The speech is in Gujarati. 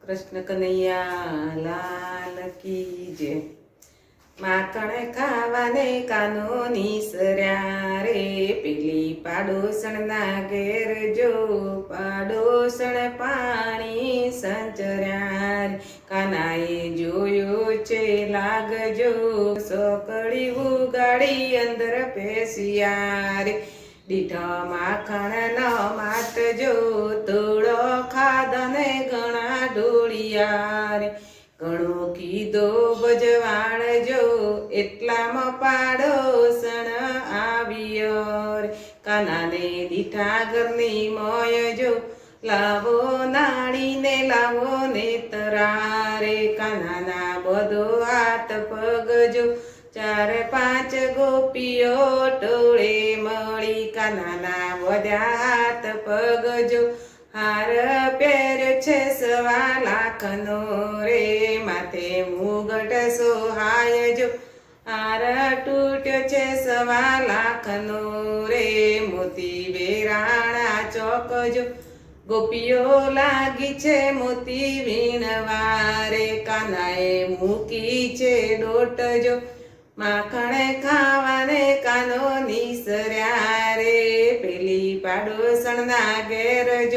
કૃષ્ણ કનૈયા લાલ કી જય। માખણ ખાવાને કાનો નીસર્યા રે, પેલી પાડોસણના ઘેર જો પાડોસણ પાણી સંચર્યા રે। કાનાએ જોયો છે લાગજો, સોકડી ઉગાડી અંદર પેસ્યા રે। દીઠો માખણ ન માટજો, તોડો ખાધને ઘણા ઢોળિયા રે। ઘણો કીધો ભજવાણજો, એટલામાં પાડોસણ આવ્યો રે। કાનાને દીઠા ઘરની મોય જો, લાવો નાળીને લાવો નેતરા રે। કાનાના બધો હાથ પગ જો, ચાર પાંચ ગોપીઓ ટોળે મળી। કાનાના બધા હાથ પગ જો, હાર પહેર્યો છે 1.25 લાખનો રે। માથે મુગટ સોહાય જો, હાર તૂટ્યો છે 1.25 લાખનો રે। મોતી વેરાણા ચોક જો, ગોપીઓ લાગી છે મોતી વીણવા રે। કાનાએ મૂકી છે ડોટ જો, માખણ ખાવાને કાનો નીસર્યા રે। પેલી પાડોસણના ઘેર જો